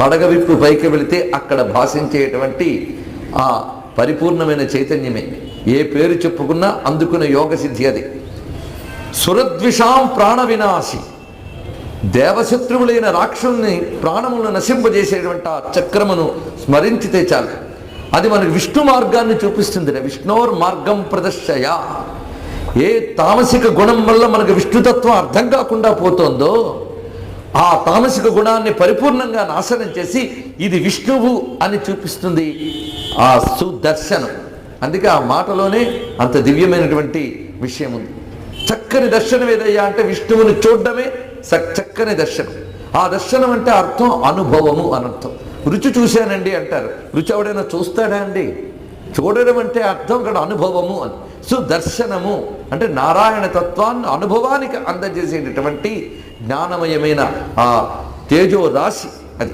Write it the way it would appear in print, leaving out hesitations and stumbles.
పడగ విప్పు పైకి వెళితే అక్కడ భాషించేటువంటి ఆ పరిపూర్ణమైన చైతన్యమే. ఏ పేరు చెప్పుకున్నా అందుకున్న యోగ సిద్ధి అది. సురద్విషాం ప్రాణ వినాశి, దేవశత్రువులైన రాక్షసుల్ని ప్రాణములను నశింపజేసేటువంటి ఆ చక్రమును స్మరించితే చాలు. అది మనకు విష్ణు మార్గాన్ని చూపిస్తుంది. విష్ణోర్ మార్గం ప్రదర్శయ. ఏ తామసిక గుణం వల్ల మనకు విష్ణుతత్వం అర్థం కాకుండా పోతోందో ఆ తామసిక గుణాన్ని పరిపూర్ణంగా నాశనం చేసి ఇది విష్ణువు అని చూపిస్తుంది ఆ సుదర్శనం. అందుకే ఆ మాటలోనే అంత దివ్యమైనటువంటి విషయం ఉంది. చక్కని దర్శనం ఏదయ్యా అంటే విష్ణువుని చూడడమే చక్కని దర్శనం. ఆ దర్శనం అంటే అర్థం అనుభవము అనర్థం. రుచి చూశానండి అంటారు. రుచి ఎవడైనా చూస్తాడా అండి? చూడడం అంటే అర్థం అక్కడ అనుభవము అని. సుదర్శనము అంటే నారాయణ తత్వాన్ని అనుభవానికి అందజేసేటటువంటి జ్ఞానమయమైన ఆ తేజో రాశి అది.